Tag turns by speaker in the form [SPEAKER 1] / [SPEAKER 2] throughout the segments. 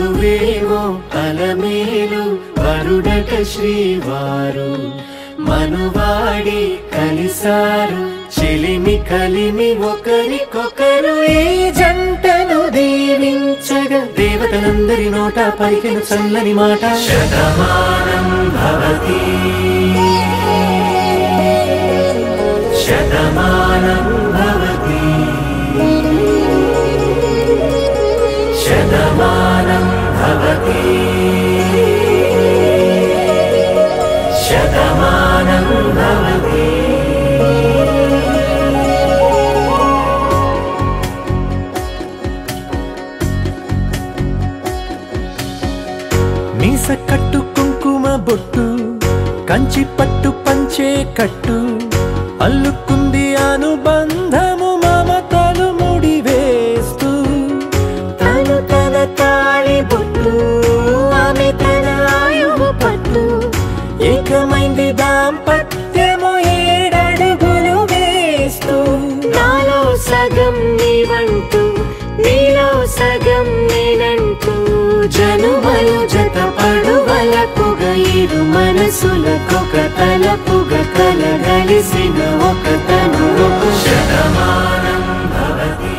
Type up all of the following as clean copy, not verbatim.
[SPEAKER 1] వధువేమో అలమేలు వరుడట శ్రీవారు మనువాడి కలిసారు చెలిమి కలిమి ఒకరికొకరు ఈ జంటను దీవించగా దేవతలందరి నోట పలికెను చల్లని మాట శతమానం భవతి శతమానం భవతి శతమానం భవతి శతమానం భవతి మీస కట్టు కుంకుమ బొట్టు కంచి పట్టు పంచే కట్టు అల్లుకుంది అనుబంధము మమతలు ముడివేస్తూ తను తన తాళి బొట్టు ఆమె తన ఆయువు పట్టు ఏకమైంది దాంపత్యము 7 అడుగులు వేస్తూ నాలో సగం నీవంటూ నీలో సగం నేనంటూ జనుమలు జతపడువలపుగ ఇరు మనసులకొక తలపుగ కలగలిసిన ఒక తను శతమానం భవతి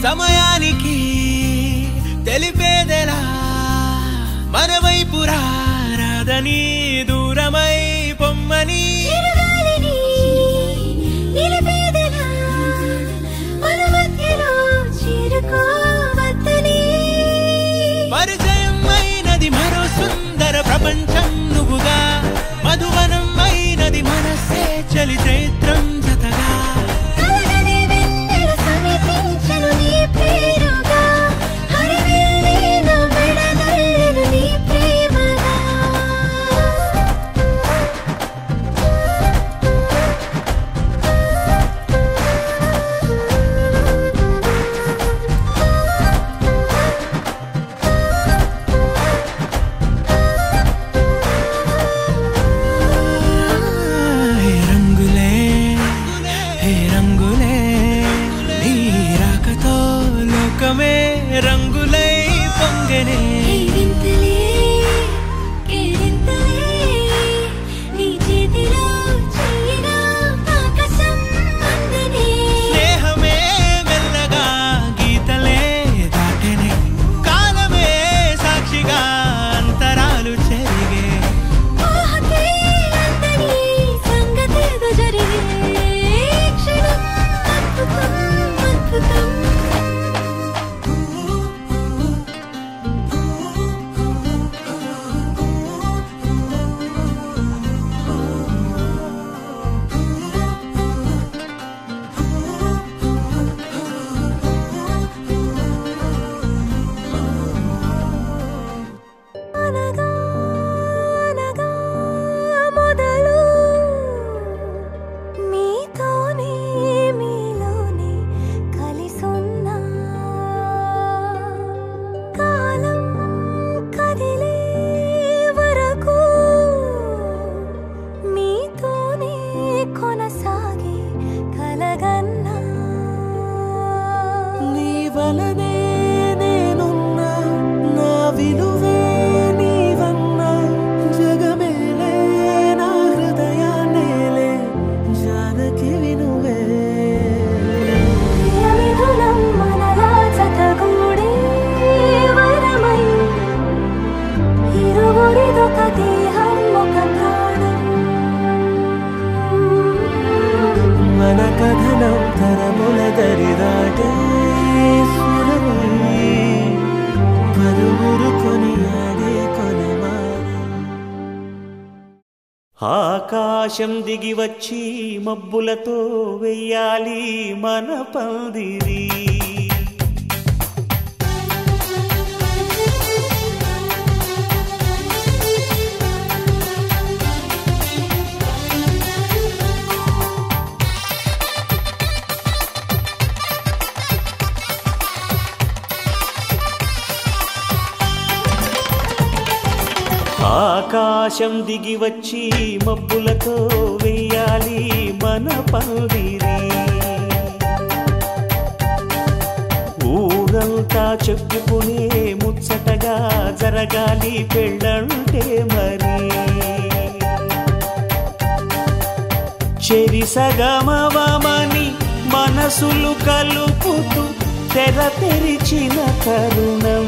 [SPEAKER 2] సమయానికి తెలిపేదెలా మనవైపు రాదని దూరమై పొమ్మని పరిచయం అయినది మరో సుందర ప్రపంచం నువ్వుగా మధువనం అయినది మనసే చలి చైత్రం జతగా రంగులై పొంగనే స్నేహమే మెల్లగా గీతలే దాటెనే కాలమే సాక్షిగా అంతరాలు చెరిగే
[SPEAKER 1] వలనే నేనున్నా నా విలువే నీవన్నా జగమేలే నా హృదయాన్నేలే జానకి వినువే
[SPEAKER 3] యమిధులం మనలా జతగూడే వరమై ఇరువురిదొక దేహం ఒక ప్రాణం
[SPEAKER 1] మన కథనం తరముల దరిదాటే స్వరమై పలువురు కొనియాడే కొనమానే ఆకాశం దిగి వచ్చి మబ్బులతో వెయ్యాలి మన పందిరి ఆకాశం దిగి వచ్చి మబ్బులతో వెయ్యాలి మన పందిరి ఊరంతా చెప్పుకునే ముచ్చటగా జరగాలి పెళ్ళంటే మరి చెరిసగమవమని మనసులు కలుపుతూ తెర తెరిచిన తరుణం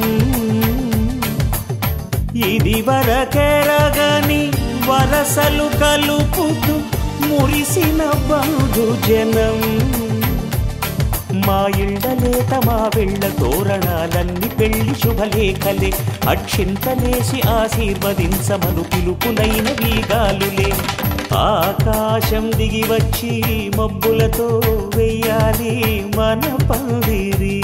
[SPEAKER 1] ఇది వరకెరగని వరసలు కలుపుతూ మురిసిన బంధుజనం మా ఇళ్ళలేత మా వెళ్ళ తోరణాలన్నీ పెళ్లి శుభలేఖలే అక్షింతలేసి ఆశీర్వదించమను పిలుపులైన వీగాలులే ఆకాశం దిగి వచ్చి మబ్బులతో వెయ్యాలి మన పందిరి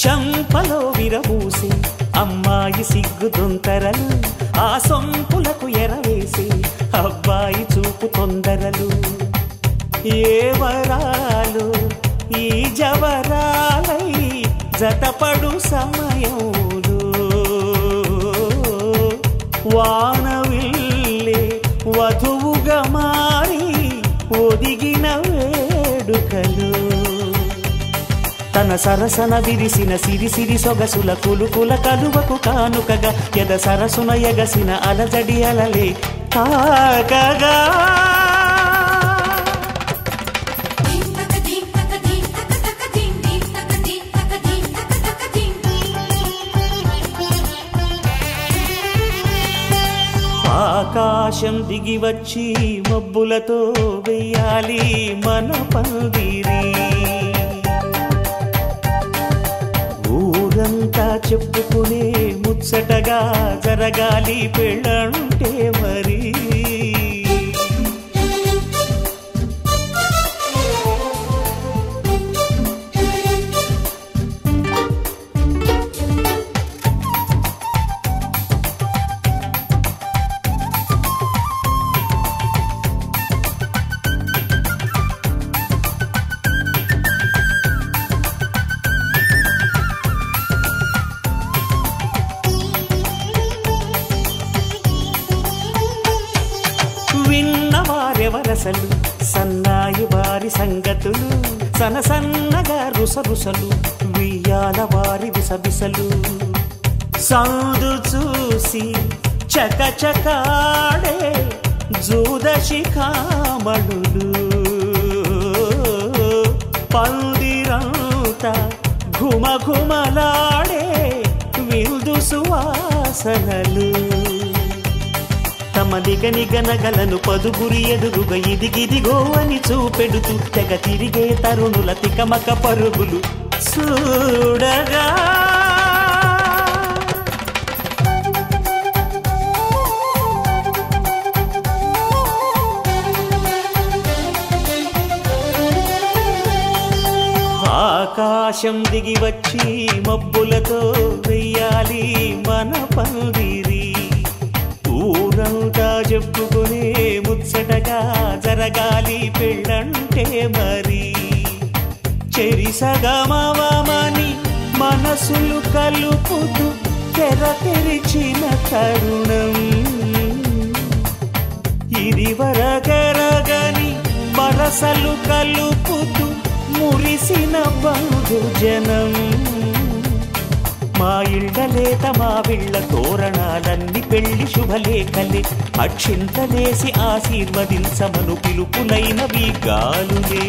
[SPEAKER 1] చంపలో విరబూసి అమ్మాయి సిగ్గుదొంతరలు ఆ సొంపులకు ఎరవేసి అబ్బాయి చూపు తొందరలు ఏ వరాలు ఈ జవరాలై జతపడు సమయంలో వానవిల్లే వధువుగా మారి ఒదిగిన వేడుకలు తన సరసన విరిసిన సిరిసిరి సొగసుల కులుకుల కలువకు కానుకగా ఎద సరసున ఎగసిన అలజడి అలలే తాకగా ఆకాశం దిగి వచ్చి మబ్బులతో వెయ్యాలి మన పందిరి ఊరంతా చెప్పుకునే ముచ్చటగా జరగాలి పెళ్ళంటే మరి విన్నవారెవరసలు సన్నాయి వారి సంగతులు సనసన్నగా రుసరుసలు వియ్యాల వారి విసవిసలు సందు చూసి చకచకాడే జూదశిఖామణులు పందిరంతా ఘుమఘుమలాడే విందు సువాసనలు తమ నిగనిగనగలను పదుగురి ఎదురుగా ఇదిగిదిగో అని చూపెడుతూ తెగ తిరిగే తరుణుల తికమక పరుగులు చూడగా ఆకాశం దిగి వచ్చి మబ్బులతో వెయ్యాలి మన పందిరి ఊరంతా చెప్పుకునే ముచ్చటగా జరగాలి పెళ్ళంటే మరి చెరిసగమవమని మనసులు కలుపుతూ తెర తెరిచిన తరుణం ఇది వరగరగని వరసలు కలుపుతూ మురిసిన బంధుజనం మా ఇళ్ళలేత మా విళ్ళ తోరణాలన్నీ పెళ్లి శుభలేఖలే అక్షింతలేసి ఆశీర్వదించమను పిలుపులైనవి గాలులే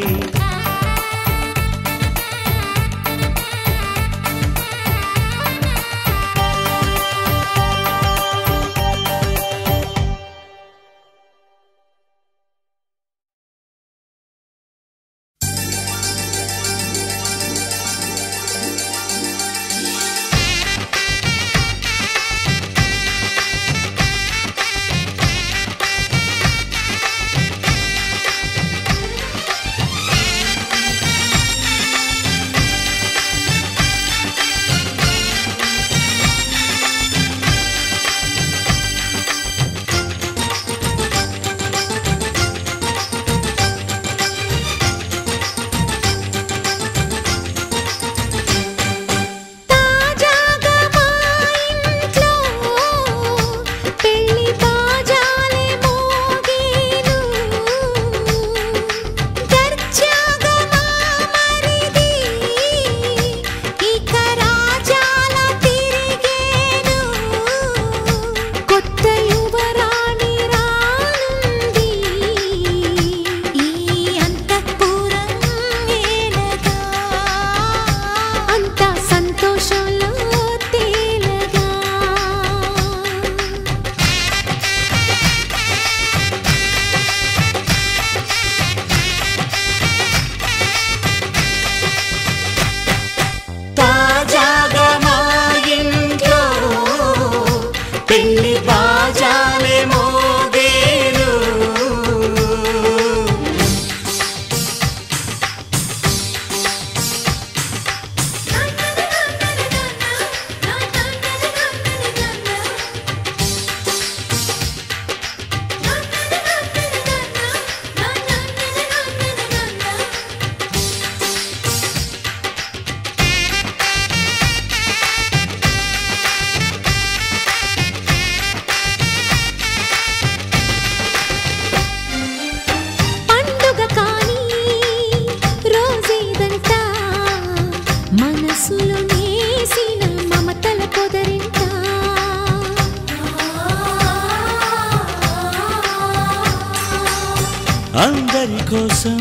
[SPEAKER 1] అందరి కోసం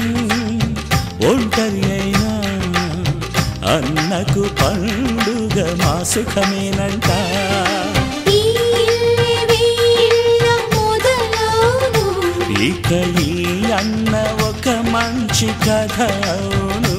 [SPEAKER 1] ఒంటరి అయినా అన్నకు పండుగ మా సుఖమేనంట ఇక ఈ అన్న ఒక మంచి కథ అవును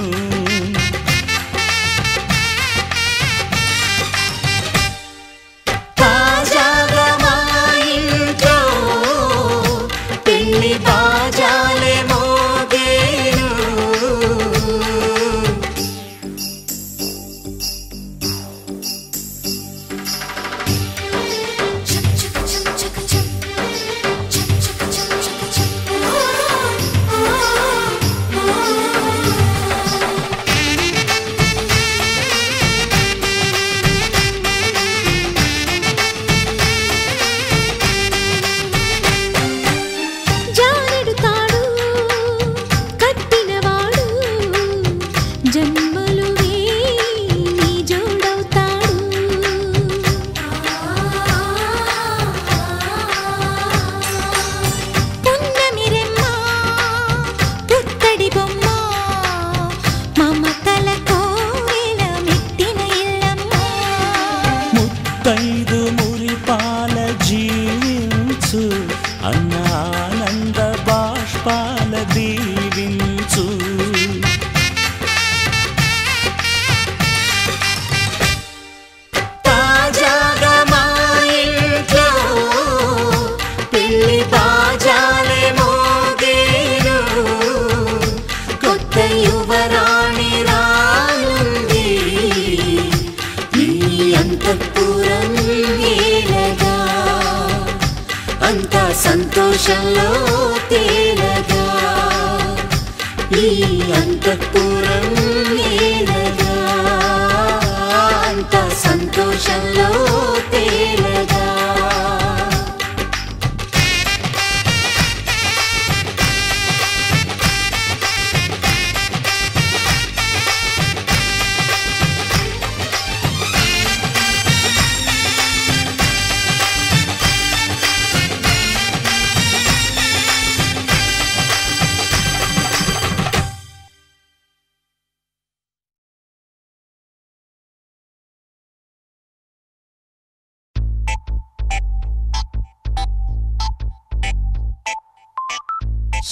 [SPEAKER 1] అన్నానంద బాష్పాల దీవించు తాజాగా మా ఇంట్లో పెళ్లి బాజాలే మోగేను కొత్త యువరాణి రానుంది ఈ అంతఃపురం ఏలగా అంత సంతోషంలో తేలగా ఈ అంతఃపురం ఏలగా అంత సంతోషంలో తేలగా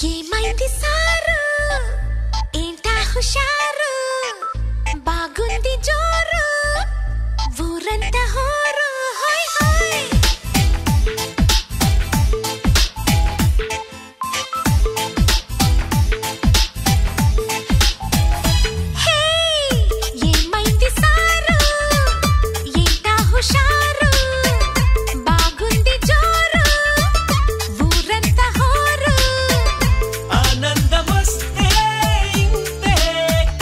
[SPEAKER 3] ఏమైంది సారు ఏంటా హుషారు బాగుంది జోరు ఊరంతా హోరు హోయ్ హోయ్ హే ఏమైంది సారు ఏంటా హుషారు బాగుంది జోరు ఊరంతా హోరు
[SPEAKER 2] ఆనందమస్తే ఇంతే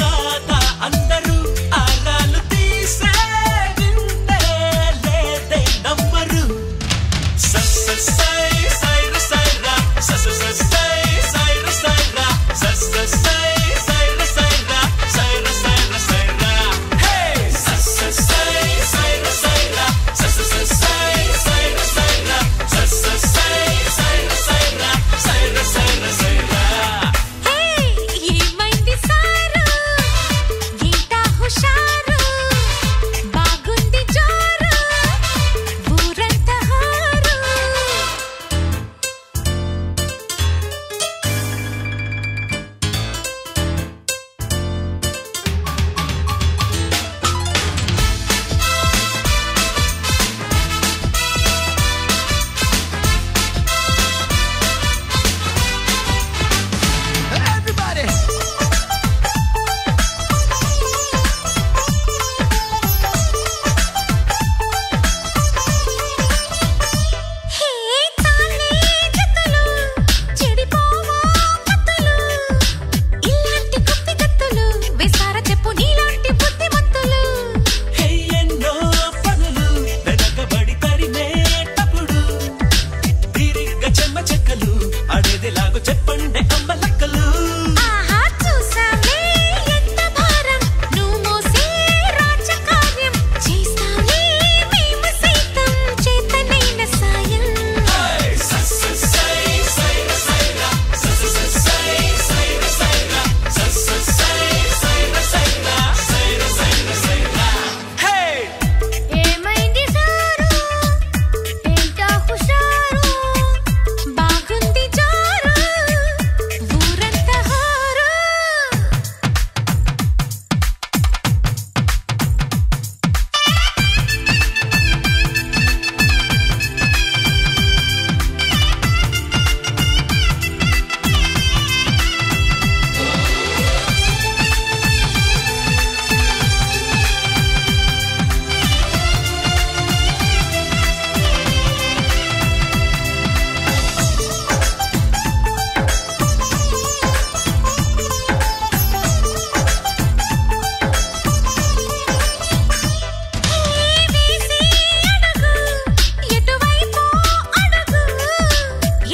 [SPEAKER 2] కాదా అందరూ ఆరాలు తీసే వింతే లేదే నమ్మరు సై సైర సైరా సై సైర సైరా సై సైర సైరా సైర సైర సైరా హే సై సైర సైరా సై సైర సైరా సై సైర సైరా సైర సైర సైరా
[SPEAKER 3] హే ఏమైంది సారు ఏంటా హుషారు బాగుంది జోరు ఊరంతా హోరు
[SPEAKER 2] everybody
[SPEAKER 3] హే తానే జతలు చెడిపోవా మత్తులు ఇలాంటి కుప్పి కత్తులు వేసారా చెప్పు నీలాంటి బుద్ధిమంతులు
[SPEAKER 2] హే ఎన్నో పనులు వెనకబడి తరిమేటప్పుడు తిరిగ్గా చెమ్మ చెక్కలు ఆడేదిలాగో చెప్పండి అమ్మ లక్కలు
[SPEAKER 3] ఆహా చూసావే ఎంత భారం నువ్వు మోసే రాజకార్యం చేస్తావే మేము సైతం చేతనైన సాయం ఏమైంది సారు ఏంటా హుషారు బాగుంది జోరు ఊరంతా హోరు వేసి అడుగు ఎటువైపు అడుగు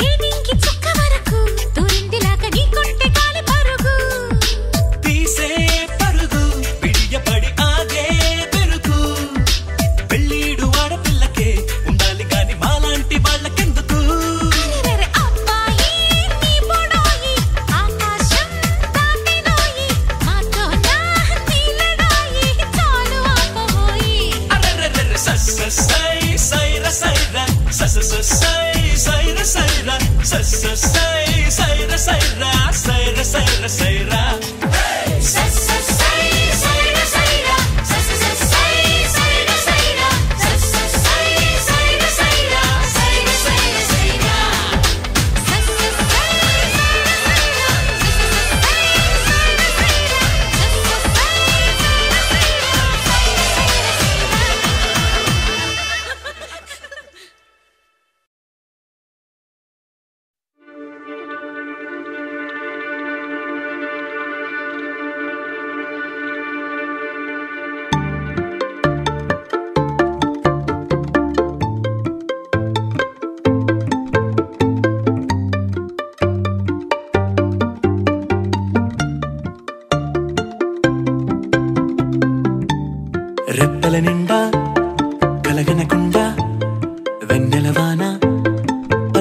[SPEAKER 3] ఏనింకి చుక్క వరకు దూరిందిలాగా నీ కొంటె గాలి పరుగు
[SPEAKER 2] తీసే పరుగు పిడియపడి ఆగే పెరుగు పెళ్ళీడు ఆడపిల్లకే ఉండాలి గాని మాలాంటి వాళ్ళకెందుకు
[SPEAKER 3] అరెరెరె అబ్బాయి నీ బొడోయి ఆకాశం దాటినోయి మాతో నా నీలడాయి చాలు ఆపబోయి
[SPEAKER 2] అరెరెరెరె సై సైర సైరా సై సైర సైరా సై సైర సైరా సైర సైర సైరా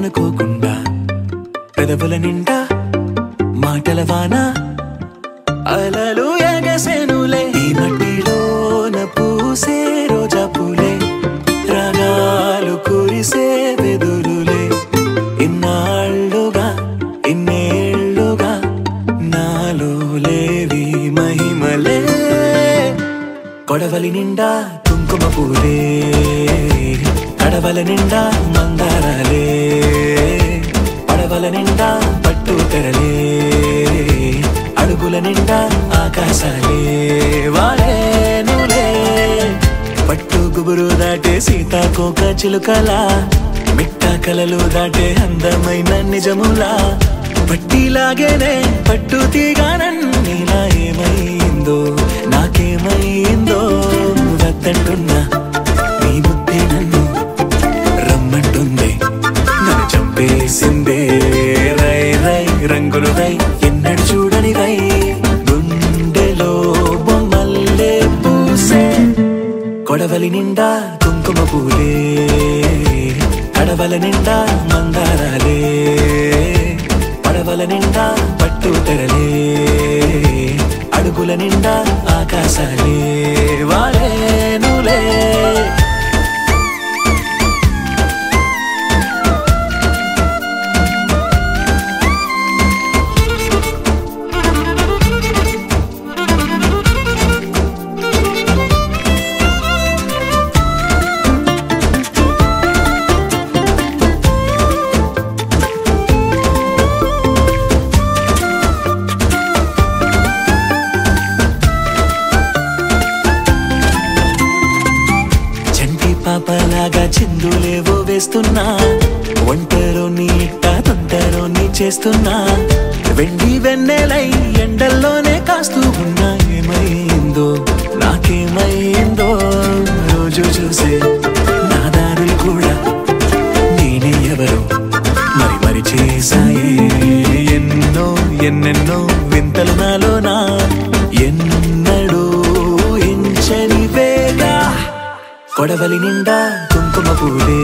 [SPEAKER 2] అనుకోకుండా పెదవుల నిండా మాటల వాన అలలు ఎగసెనులే ఈ మట్టిలోన పూసే రోజా పూలే రాగాలు కురిసే వెదురులే ఇన్నాళ్ళుగా ఇన్నేళ్ళుగా నాలో లేవి మహిమలే కొడవలి నిండా కుంకుమ పూలే కడవల నిండా మందారాలే పడవల నిండా పట్టు తెరలే అడుగుల నిండా ఆకాశాలే వాలేనులే పట్టు గుబురు దాటే సీతాకోక చిలుకలా మిట్ట కలలు దాటే అందమైన నిజములా పట్టిలాగేనే పట్టు తీగానన్నీలా ఏమైందో నాకేమైందో వద్దంటున్నా నీ బుద్ధి నన్ను రమ్మంటుంది నన్ను చంపేసిందే రై రై రంగులు రై ఎన్నడు చూడని రై గుండెలో బొమ్మల్లే పూసే కొడవలి నిండా కుంకుమ పూలే కడవల నిండా మందారాలే పడవల నిండా పట్టు తెరలే అడుగుల నిండా ఆకాశాలే వాలేనులే పాపలాగా చిందులేవో వేస్తున్నా ఒంటరో నీ ఇట్ట తొంటరో నీ చేస్తున్నా వెండి వెన్నెలై ఎండల్లోనే కాస్తూ ఉన్నా ఏమైందో నాకేమైందో రోజు చూసే నా దారులు కూడా నేనే ఎవరో మరి మరి చేశాయే ఎన్నో ఎన్నెన్నో వింతలు నాలోనా ఎన్నడూ ఇంచని వేగా కొడవలి నిండా కుంకుమ పూలే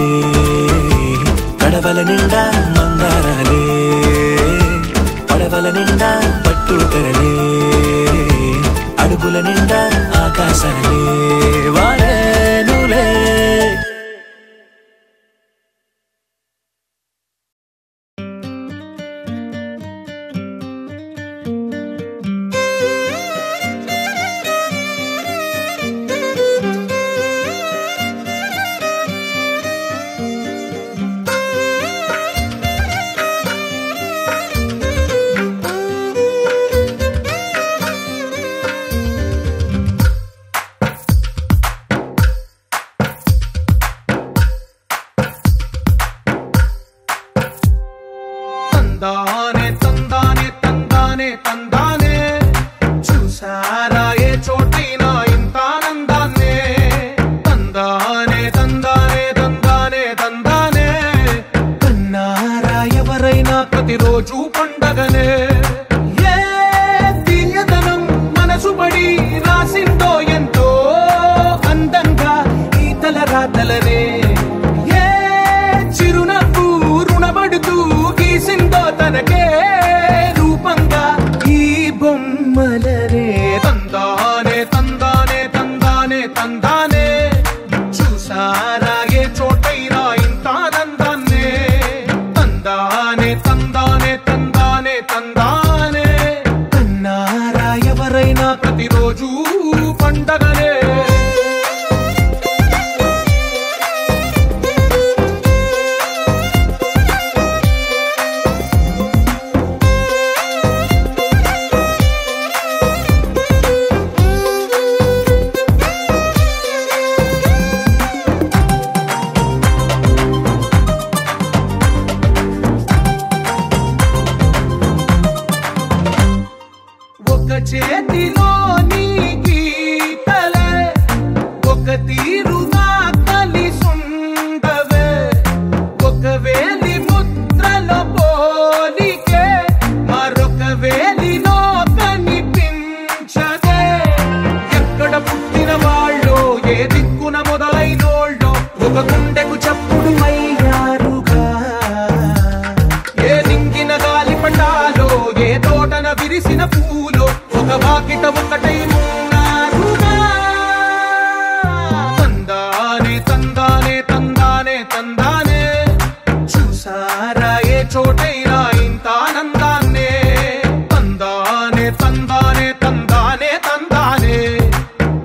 [SPEAKER 2] కడవల నిండా మందారాలే పడవల నిండా పట్టు తెరలే అడుగుల నిండా ఆకాశాలే వాలేనులే
[SPEAKER 4] తందానే తందానే తందానే తందానే చూసారా ఏ చోటైనా ఇంత ఆనందాన్నే తందానే తందానే తందానే తందానే కన్నారా ఎవరైనా ప్రతిరోజు పండగనే ఏ తీయదనం మనసు పడి రాసిందో ఎంతో అందంగా ఈ తల రాతలనే ఏ చిరునవ్వు రుణపడుతూ గీసిందో తనకే రూపంగా ఈ బొమ్మలరే తందానే తందానే తందానే తందానే చూసారా ఏ చోటైనా ఇంత ఆనందాన్నే తందానే తందానే తందానే తందానే కన్నారా ఎవరైనా ప్రతిరోజు పండగనే ఏ చోటైనా ఇంత ఆనందాన్నే తందానే తందానే తందానే తందానే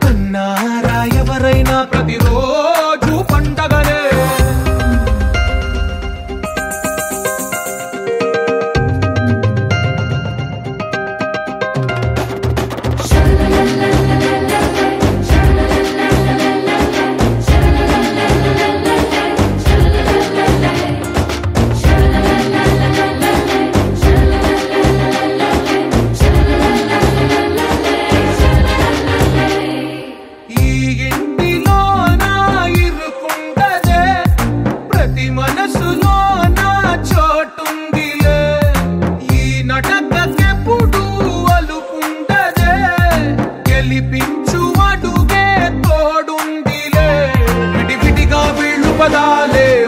[SPEAKER 4] అన్నారా ఎవరైనా ప్రతిరోజు పండగనే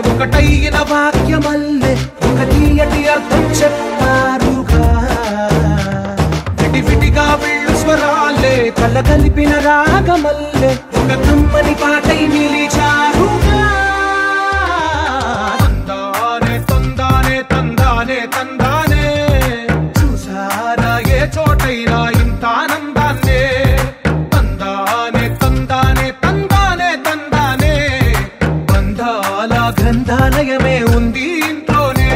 [SPEAKER 4] ఒకటైన వాక్యమల్లే ఒక తీయటి అర్థం చెప్పారుగా విడివిడిగా వీళ్ళు స్వరాలే కలగలిపిన రాగమల్లే ఒక కమ్మని పాటై నిలిచారుగా తందానే తందానే తందానే తందానే చూసారా ఏ చోటైనా ఇంత ఆనందాన్నే తందానే తందానే తందానే తందానే బంధాల గ్రంథాలయమే ఉంది ఇంట్లోనే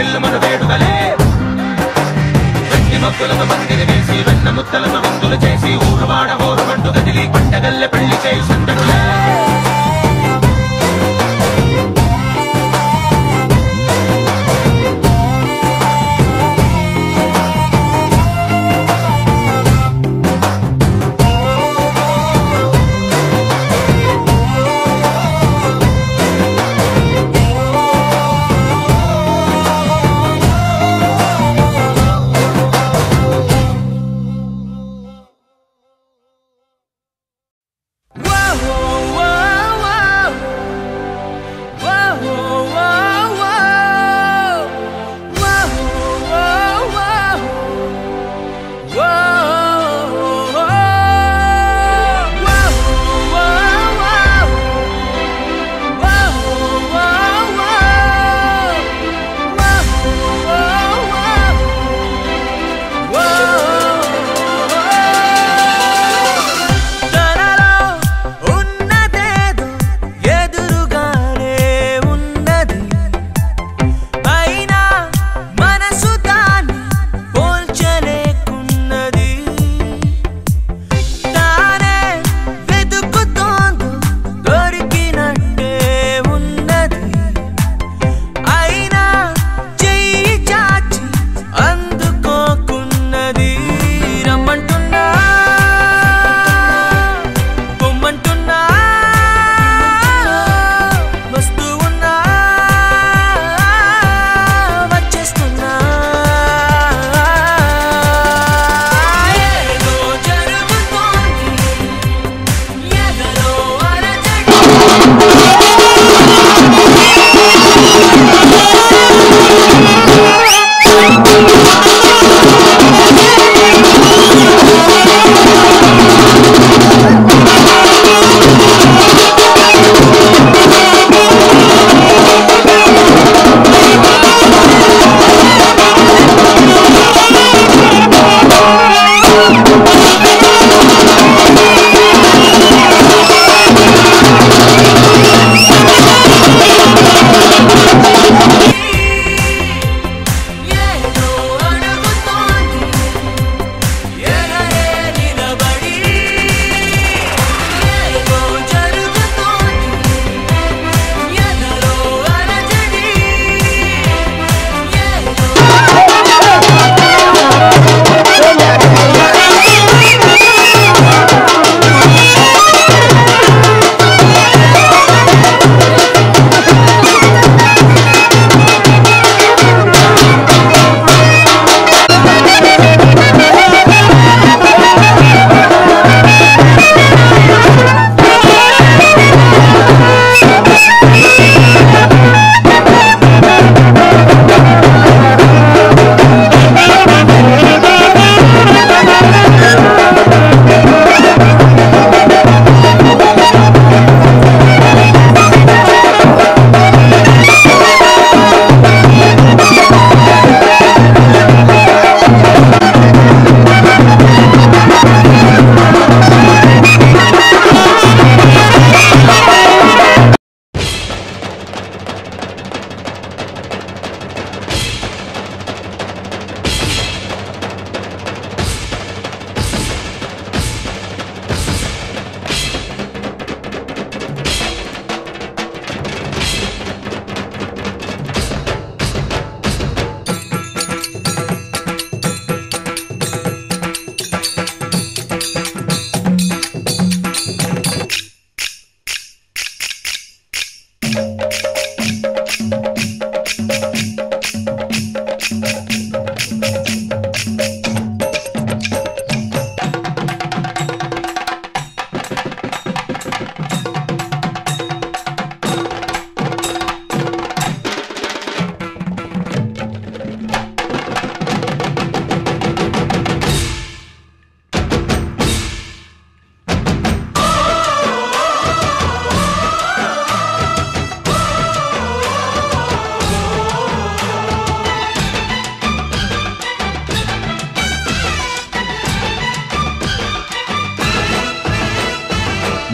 [SPEAKER 4] చిల్లుమను వేడుదలే వెండి మొక్కులతో మందిని వేసి వెన్న ముత్తలతో విందులు చేసి ఊరువాడ ఊరు పండు గదిలి పండగల్లె పెళ్లి చేయి సందడులే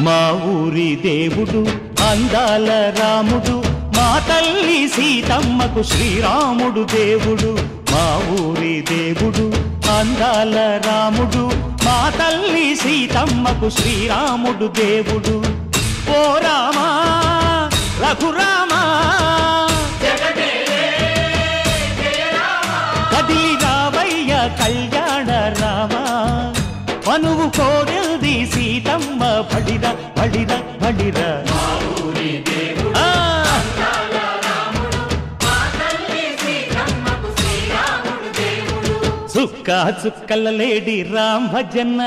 [SPEAKER 5] మా ఊరి దేవుడు అందాల రాముడు మా తల్లి సీతమ్మకు శ్రీరాముడు దేవుడు మా ఊరి దేవుడు అందాల రాముడు మా తల్లి సీతమ్మకు శ్రీరాముడు దేవుడు ఓ రామా రఘురామా కదిలి రావయ్య కళ్యాణ రామా మనువు కోరిల్ది సీతమ్మ బడిరా బడిరా బడిరా చుక్క చుక్కల లేడి రామ్ భజన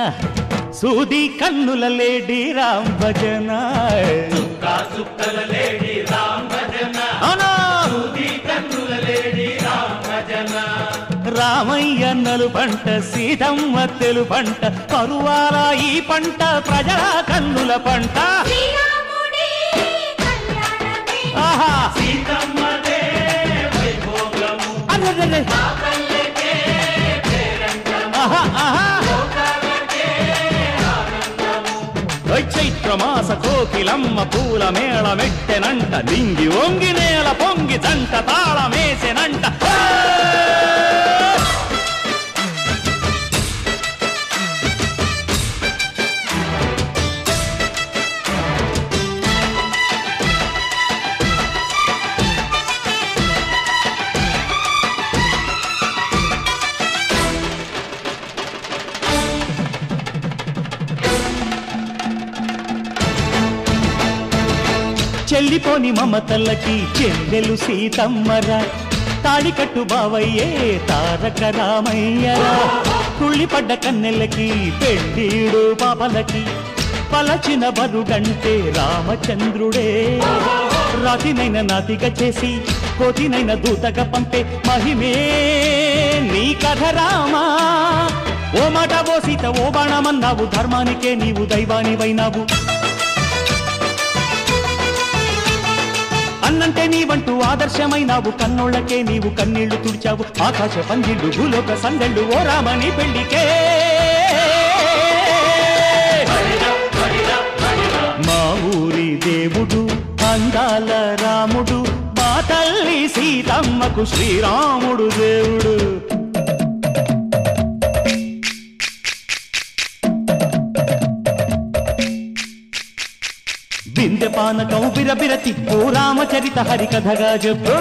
[SPEAKER 5] సూది కన్నుల లేడి రామ్ భజన చుక్క చుక్కల లేడి రామ్ భజన సూది కన్నుల లేడి రామ్ భజన రామయ్య నలు పంట సీతమ్మ తెలు పంట పరువాల ఈ పంట ప్రజల కన్నుల పంట ఆహా సీతమ్మదే వైభోగము అరెరెరె చైత్రమాస కోకిలమ్మ పూల మేళ మెట్టెనంట లింగి ఒంగి నేల పొంగి జంట తాళమేసెనంట చెల్లిపోని మమతలకి చెల్లెలు సీతమ్మరా తాళికట్టు బావయ్యే తారక రామయ్యరా తుళ్ళిపడ్డ కన్నెలకి పెళ్ళీడు పాపలకి పలచిన బరుగంటే రామచంద్రుడే రాతినైన నాతిగా చేసి కోతినైన దూతగా పంపే మహిమే నీ కథ రామా ఓ మాట ఓ సీత ఓ బాణమన్నావు ధర్మానికే నీవు దైవానివైనావు అన్నంటే నీవంటూ ఆదర్శమైనావు కన్నోళ్ళకే నీవు కన్నీళ్లు తుడిచావు ఆకాశ పందిళ్ళు భూలోక సందళ్ళు ఓ రామని పెళ్లికే మా ఊరి దేవుడు అందాల రాముడు మా తల్లి సీతమ్మకు శ్రీరాముడు దేవుడు వింధ్యపానకం బిరబిర తిప్పు రామచరిత హరికథగా చెప్పు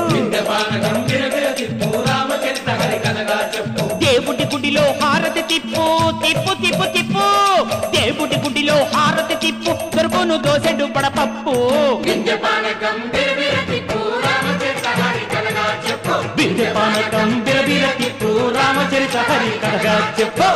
[SPEAKER 5] దేవుడి గుడిలో హారతి తిప్పు తిప్పు తిప్పు తిప్పు దేవుడి గుడిలో హారతి తిప్పు దొరుకును దోసెడు పడపప్పు వింధ్యపానకం బిరబిర తిప్పు రామచరిత హరికథగా చెప్పు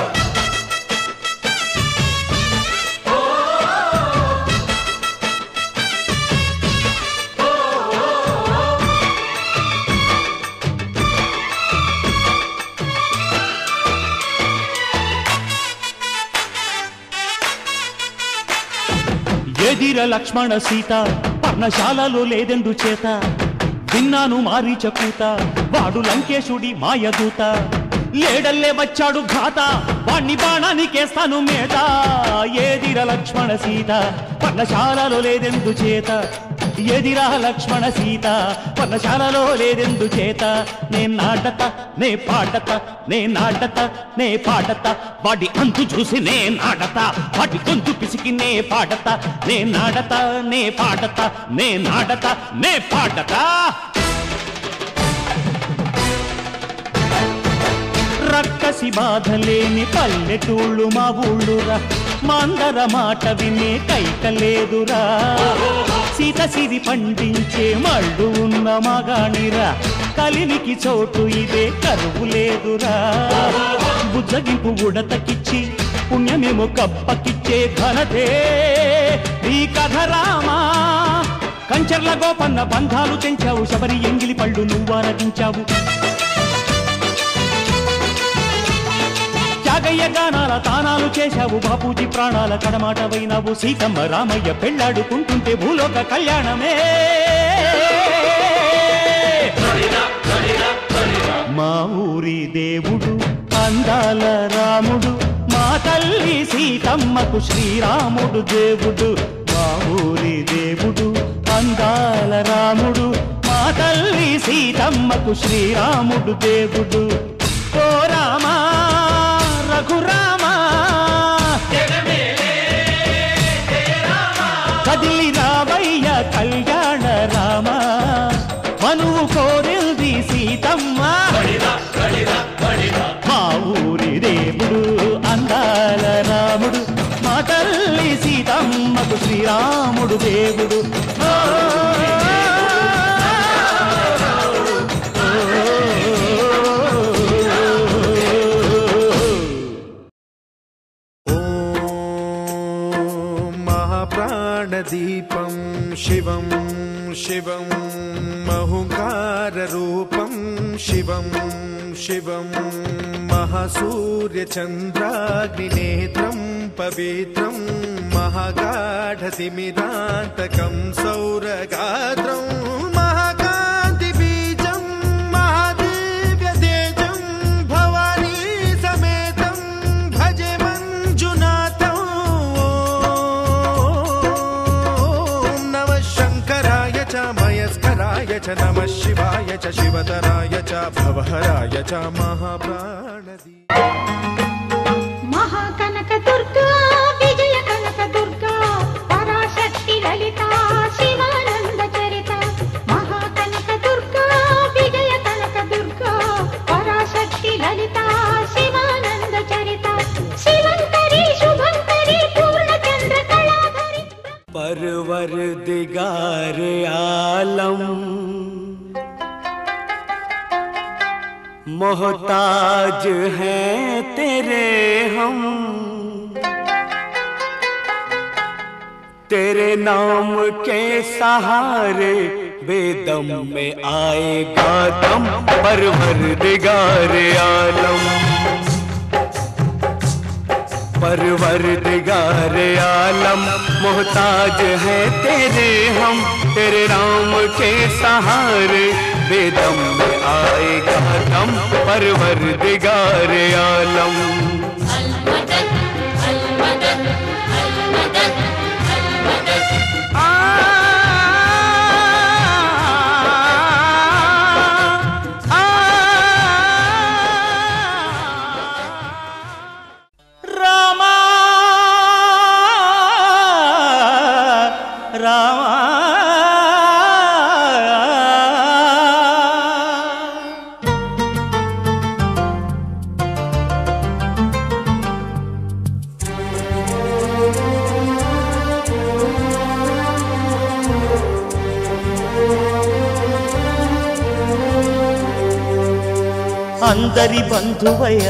[SPEAKER 5] ఎదిర లక్ష్మణ సీత పర్ణశాలలో లేదెందు చేత విన్నాను మారీచ కూత వాడు లంకేశుడి మాయదూత లేడల్లే వచ్చాడు ఘాత వాణ్ణి బాణానికేస్తాను మేత ఏదిర లక్ష్మణ సీత పర్ణశాలలో లేదెందు చేత ఎదిరా లక్ష్మణ సీత పర్ణశాలలో లేదెందు చేత నే నాటత నే పాటత నే నాటత నే పాటత వాడి అంతు చూసి నే నాటత వాడి గొంతు పిసికి నే పాటత నే నాటత నే పాటత నే నాటత నే పాటత రక్కసి బాధలేని పల్లెటూళ్ళు మా ఊళ్ళురా మందర మాట వినే కైకలేదురా సీత సిరి పండించే మళ్ళు ఉన్న మగాణిరా కలిమికి చోటు ఇదే కరువు లేదురా బుజ్జగింపు ఉడతకిచ్చి పుణ్యమేమో కప్పకిచ్చే ఘనతే ఈ కథ రామా కంచర్ల గోపన్న బంధాలు తెంచావు శబరి ఎంగిలి పళ్ళు నువ్వారగించావు త్యాగయ్య గానాల తానాలు చేశావు బాపూజీ ప్రాణాల కడమాటవైనావు సీతమ్మ రామయ్య పెళ్లాడుకుంటుంటే భూలోక కళ్యాణమే మా ఊరి దేవుడు అందాల రాముడు మా తల్లి సీతమ్మకు శ్రీరాముడు దేవుడు మా ఊరి దేవుడు అందాల రాముడు తల్లి సీతమ్మకు శ్రీరాముడు దేవుడు. ఓ రామా రఘురామా కదిలి రావయ్య కళ్యాణ రామ, మనువు కోరింది సీతమ్మ. మా ఊరి దేవుడు అందాల రాముడు, మా తల్లి సీతమ్మకు శ్రీరాముడు దేవుడు.
[SPEAKER 6] దీపం శివం శివం మహుంకారరూపం శివం శివం మహాసూర్యచంద్రాగ్నినేత్రం పవిత్రం మహాగాఢతిమిరాంతకం సౌరగాత్రం మహాకాంతిబీజం మహాదివ్యతేజం భవానీ సమేతం భజే మంజునాథం. మయస్కరాయ చ నమః శివాయ చ శివతరాయ చ భవహరాయ చ మహాప్రాణదీ.
[SPEAKER 3] మహాకనక దుర్గా విజయ కనక దుర్గా పరాశక్తి లలిత శివానంద చరిత. మహాకనక దుర్గా విజయ కనక దుర్గా పరాశక్తి లలిత శివానంద చరిత. శివంకరి శుభంకరి పూర్ణచంద్ర కళాధరి
[SPEAKER 2] परवरदिगार आलम मोहताज हैं तेरे हम, तेरे नाम के सहारे बेदम में आएगा दम. परवरदिगार आलम परवरदिगार आलम मोहताज है तेरे हम, तेरे नाम के सहारे बेदम में आएगा दम. परवरदिगार आलम
[SPEAKER 3] अलमदद अलमदद अलमदद अलमदद.
[SPEAKER 5] అందరి బంధువయ్య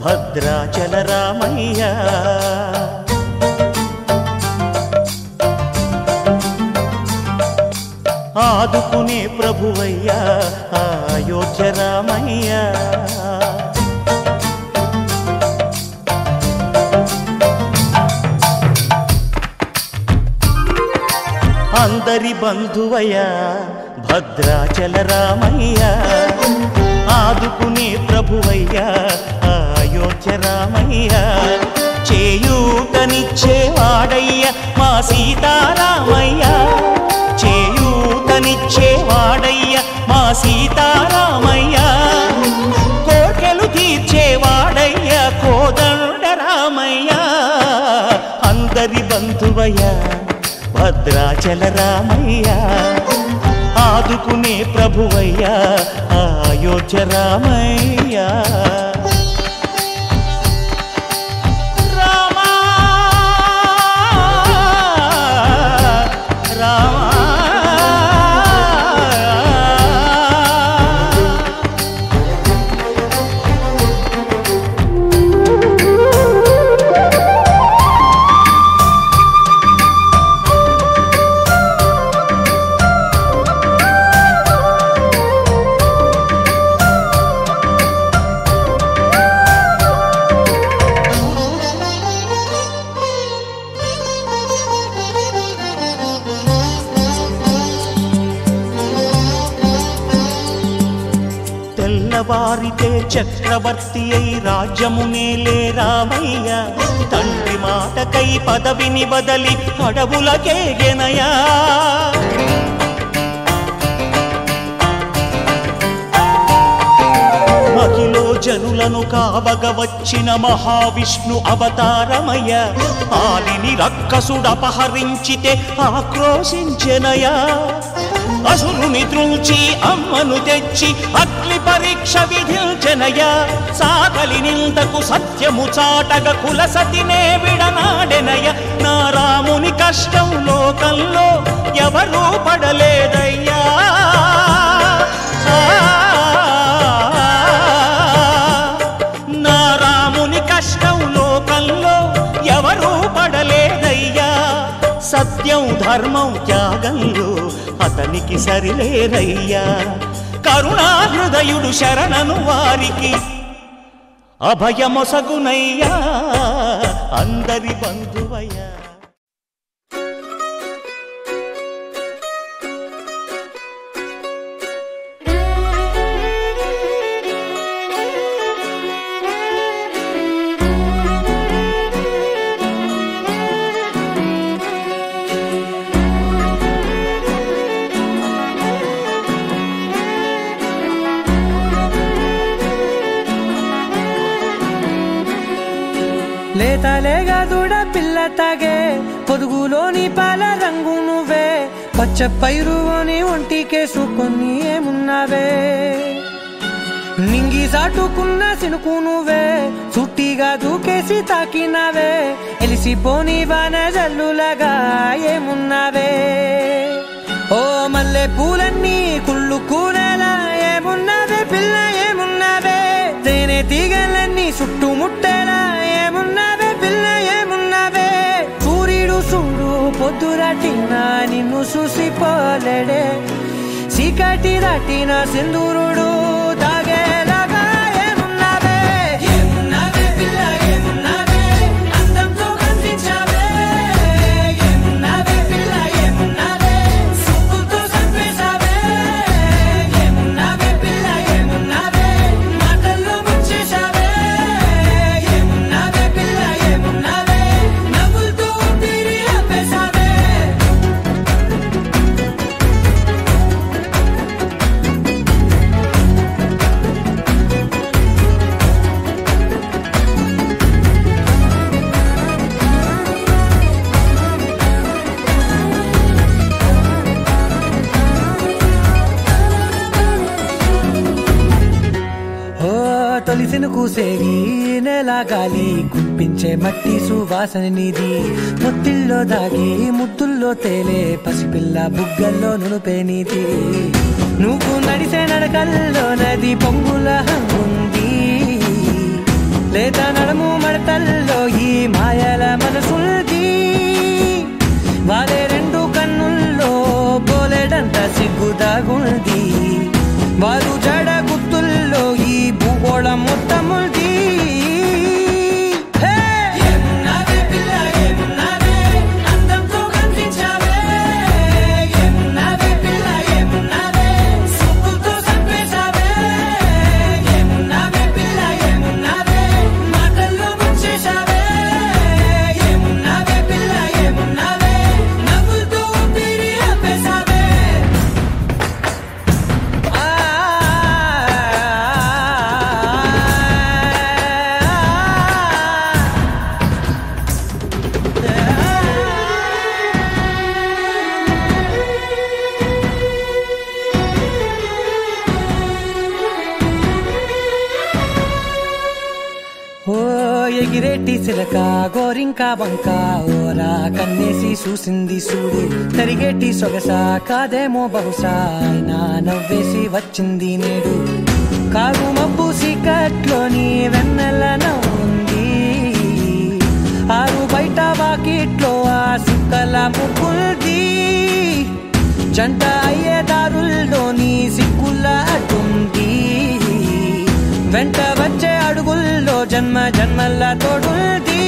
[SPEAKER 5] భద్రాచల రామయ్య, ఆదుకునే ప్రభువయ్య అయోధ్య రామయ్య. అందరి బంధువయ్య భద్రాచల రామయ్య, ఆదుకునే ప్రభువయ్య అయోధ్య రామయ్య. చేయూతనిచ్చేవాడయ్య మా సీతారామయ్య, చేయూతనిచ్చేవాడయ్య మా సీతారామయ్య. కోర్కెలు తీర్చేవాడయ్య కోదండ రామయ్య. అందరి బంధువయ్య భద్రాచల రామయ్య, ఆదుకునే ప్రభువయ్య అయోధ్య రామయ్య. రామా రామా తెల్లవారితే చక్రవర్తి అయి రాజ్యమునేలే రామయ్య, తండ్రి మాటకై పదవిని బదలి అడవులకేగెనయా. జనులను కావగ వచ్చిన మహావిష్ణు అవతారమయ ఆలిని రక్కసుడపహరించితే ఆక్రోశించెనయా అసురుని త్రుంచి అమ్మను తెచ్చి అగ్ని పరీక్ష విధించెనయా సాకలి నిందకు సత్యము చాటగ కులసతినే విడనాడెనయ నా రాముని కష్టం లోకంలో ఎవరూ పడలేదయ్యా నా రాముని కష్టం లోకంలో ఎవరూ పడలేదయ్యా సత్యం ధర్మం త్యాగంలో అతనికి సరిలేరయ్యా కరుణా హృదయుడు శరణను వారికి అభయమొసగునయ్యా అందరి బంధువయ్యా
[SPEAKER 7] లేతలేగా దూడ పిల్ల తాగే పొదుగులోని పాల రంగు నువ్వే పచ్చ పైరుని ఒంటికేసుకొని ఏమున్నావే నింగి సాటుకున్న సినుకు నువ్వే చుట్టిగా దూకేసి తాకినావే ఎలిసిపోని వాన జల్లులగా ఏమున్నావే ఓ మల్లె పూలన్నీ కుళ్ళు కూరలా ఏమున్నావే పిల్ల ఏమున్నావే తేనె తీగలన్నీ చుట్టుముట్టేలా ఏమున్నావే పిల్ల ఏమున్నావే సూర్యుడు చూడు పొద్దురాటిన నిన్ను చూసిపోలేడే చీకటి దాటిన సింధూరుడు తాగేలాగా ఏమున్నావే ఏమున్నావే పిల్ల ఏమున్నావే అందంతో కనిపించావే ఏమున్నావే పిల్ల ఏమున్నావే సుక్కుతో చంపేశావే ఏమున్నావే పిల్ల ఏమున్నావే మాటల్లో ముంచేశావే ఏమున్నావే పిల్ల ఏమున్నావే నవ్వులతో ఊపిరి ఆపేశావే తొలిసిన కూసేగి నెల గాలి గుప్పించే మట్టి సువాసన నిధి ముత్తిల్లో దాగి ముత్తుల్లో తేలే పసిపిల్ల బుగ్గల్లో నునుపే నీది నువ్వు నడిసే నడకల్లో నది పొంగుల హంగుంది లేదా నడము మడతల్లో ఈ మాయల మనసుంది వారే రెండు కన్నుల్లో పోలేడంత సిగ్గుదాగుంది వారు జడ గుర్తుల్లో ఈ భూగోళం మొత్తముంది ఏమున్నావే పిల్ల ఏమున్నావే అందంతో కనిపించావే ఏమున్నావే పిల్ల ఏమున్నావే సుక్కుతో చంపేశావే ఏమున్నావే పిల్ల ఏమున్నావే మాటల్లో ముంచేశావే ఏమున్నావే పిల్ల ఏమున్నావే నవ్వులతో ఊపిరి ఆపేశావే ఓ ఎగిరేటి సిలక గోరింకా బంక ఓరా కన్నేసి చూసింది చూడు తరిగేటి సొగస కాదేమో బహుశా అయినా నవ్వేసి వచ్చింది నేడు కాగు మబ్బు సీకట్లోని వెన్నెల నవ్వుంది ఆరు బయట వాకిట్లో ఆ సుక్కల ముగ్గుల్ది జంట అయ్యే దారుల్లోని సిక్కుల అడ్డుంది వెంట వచ్చే అడుగుల్లో జన్మ జన్మల తోడుంది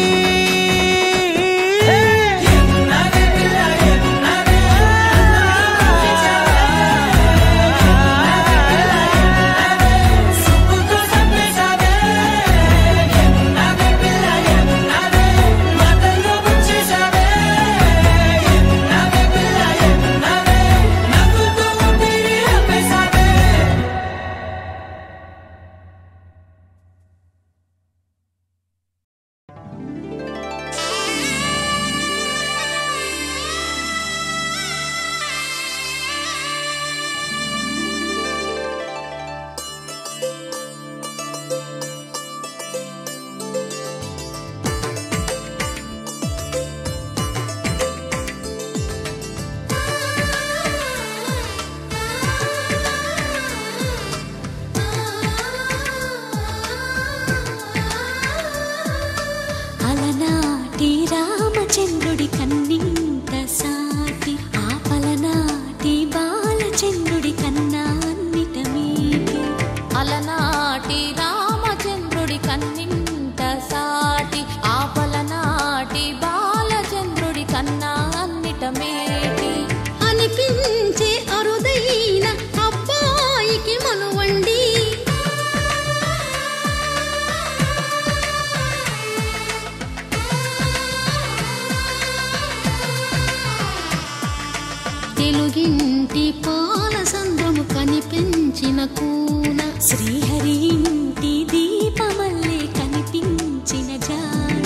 [SPEAKER 1] శ్రీహరి ఇంటి దీపమల్లే కనిపించిన జాన,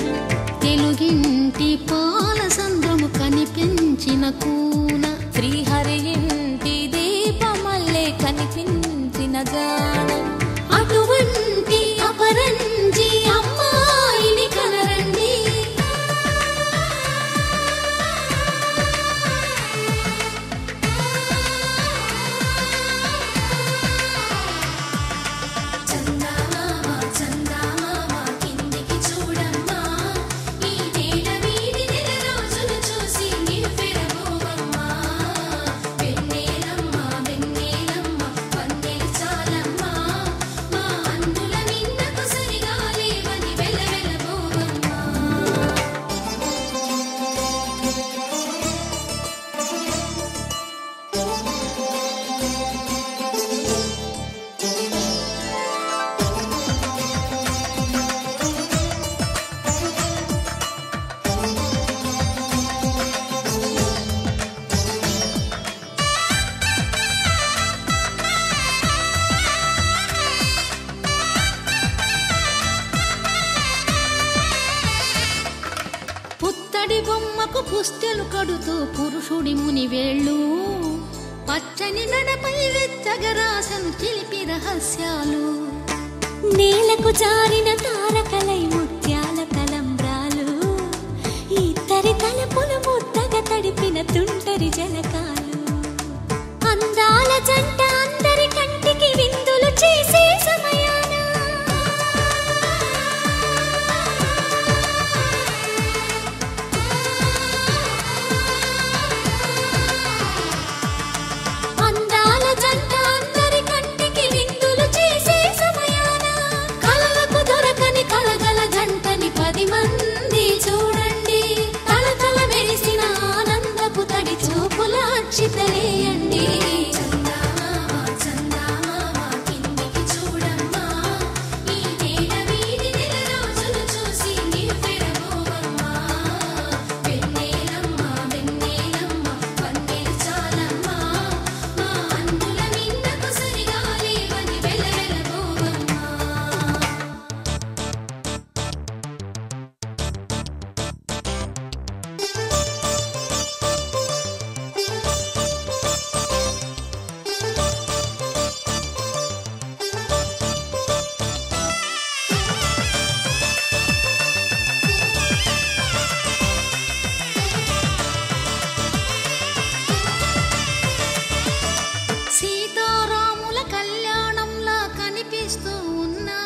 [SPEAKER 1] తెలుగింటి పాల సంద్రము కనిపించిన కూన. శ్రీహరి ఇంటి దీపమల్లే కనిపించిన జాన, అటువంటి అపరంజి అమ్మాయిని కనరండి. చందమామ చందమామ కిందికి చూడమ్మా, ఈ నేల వీడి నెల రోజులు చూసి నివ్వెరబోవమ్మా. వెన్నెలమ్మ వెన్నెలమ్మ వన్నెలు చాలమ్మా, మా అందుల మిన్నకు సరిగా లేవని వెలవెలబోవమ్మా. పుత్తడి బొమ్మకు పుస్తెలు కడుతూ పురుషుడి ముని వేళ్ళు, పచ్చని నడపై వెచ్చగరాసను చిలిపి రహస్యాలు. నేలకు జారిన తారకలై ముత్యాల తలంబ్రాలు, ఇద్దరి తలపులు ముద్దగా తడిపిన తుంటరి జలకాలు. అందాల జంట అందరి కంటికి విందులు చేసే సమయాన, అందాల జంట అందరి కంటికి విందులు చేసే సమయాన, కలలకు దొరకని కలగల జంటని 10 మంది చూడండి. తలతల మెరిసిన ఆనందపు తడి చూపుల అక్షితలేయండి. చందమామ చందమామ కిందికి చూడమ్మా, ఈ నేల వీడి నెల రోజులు చూసి నివ్వెరబోవమ్మా. వెన్నెలమ్మ వెన్నెలమ్మ వన్నెలు చాలమ్మా, మా అందుల మిన్నకు సరిగా లేవని వెలవెలబోవమ్మా. సీతారాముల కళ్యాణంలా కనిపిస్తూ ఉన్నా,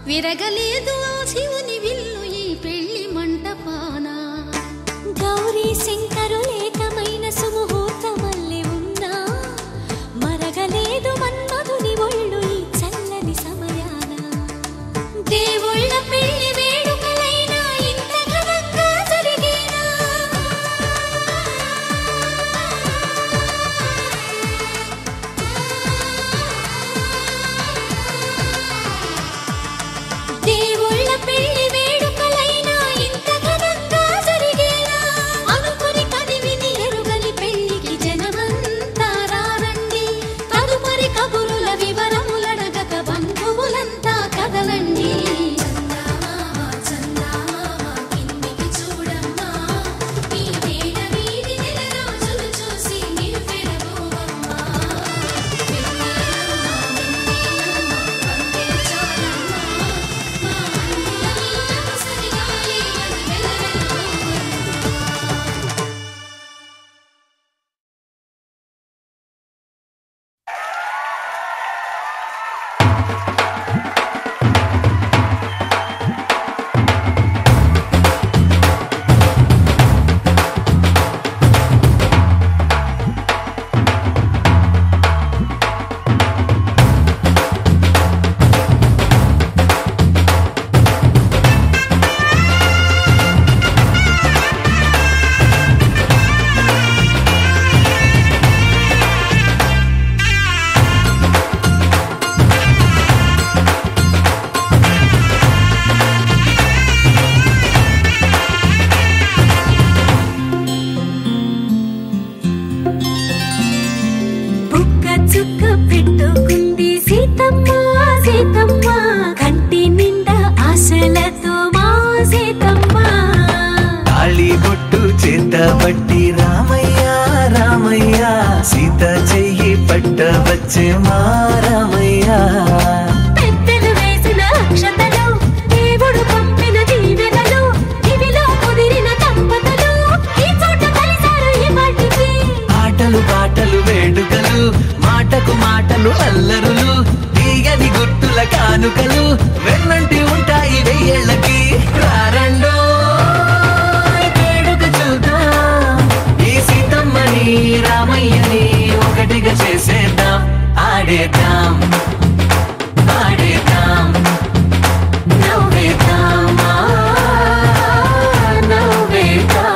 [SPEAKER 1] విరగలేదు ఆ శివుని విల్లు ఈ పెళ్లి మంటపాన. గౌరీ శంకరులేకమైన సుముహూర్తమల్లె ఉన్నా, మరగలేదు మన్మధుని ఒళ్ళు ఈ చల్లని సమయాన. దేవుళ్ళ పెళ్లి వేడుకలైనా ఇంత ఘనంగా జరిగేనా? దేవుళ్ళ పెళ్లి వేడుకలైనా ఇంత ఘనంగా జరిగేనా? అనుకుని
[SPEAKER 8] సీతమ్మ కంటి నిండా ఆశలతో మా సీతమ్మ
[SPEAKER 9] తాళి బొట్టు చేత బట్టి రామయ్య రామయ్య సీత చెయ్యి పట్ట వచ్చే మా రామయ్య
[SPEAKER 8] పెద్దలు వేసిన అక్షతలు దేవుడు పంపిన దీవెనలు ఇవిలో కుదిరిన దంపతులు ఈ చోట కలిసారు ఈ వాటికి
[SPEAKER 9] ఆటలు పాటలు వేడుకలు మాటకు మాటలు అల్లరులు తీయని గుర్తుల కానుకలు వెన్నంటి ఉంటాయి వెయ్యేళ్ళకి రారండో వేడుక చూద్దాం ఈ సీతమ్మని రామయ్యని ఒకటిగా చేసేద్దాం ఆడేద్దాం ఆడేద్దాం
[SPEAKER 8] నవ్వేద్దాం నవ్వేద్దాం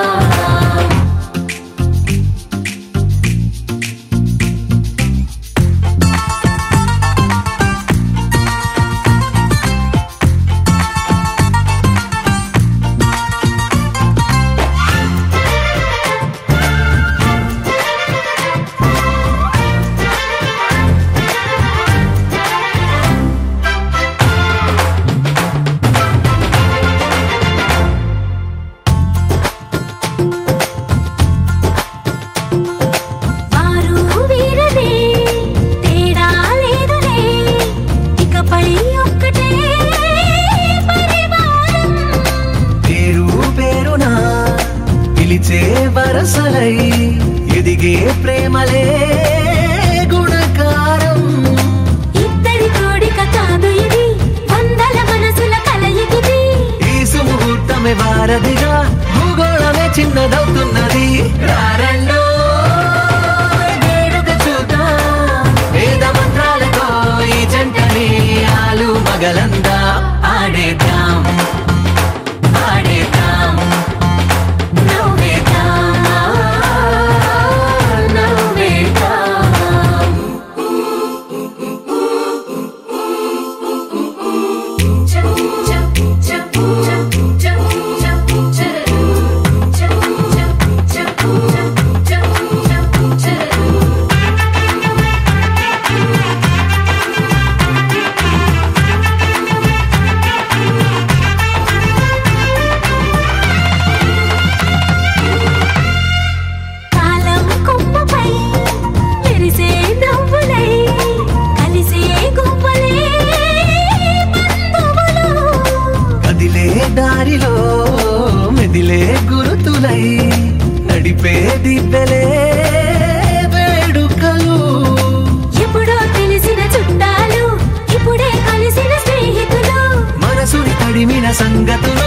[SPEAKER 9] వరసలై ఎదిగే ప్రేమలే గుణకారం
[SPEAKER 8] ఇద్దరి కోడిక కాదు ఇది వందల మనసుల కలయికిది
[SPEAKER 9] ఈ సుముహూర్తమే వారధిగా భూగోళమే చిన్నదవుతున్నది రారండో వేడుక చూద్దాం వేద మంత్రాలతో ఈ జంటని ఆలు మగలందా ఆడేద్దాం ఆడేద్దాం దారిలో మెదిలే గురుతులై నడిపే దివ్వెలే వేడుకలు
[SPEAKER 8] ఎప్పుడో తెలిసిన చుట్టాలు ఇప్పుడే కలిసిన స్నేహితులు
[SPEAKER 9] మనసుని తడిమిన సంగతులు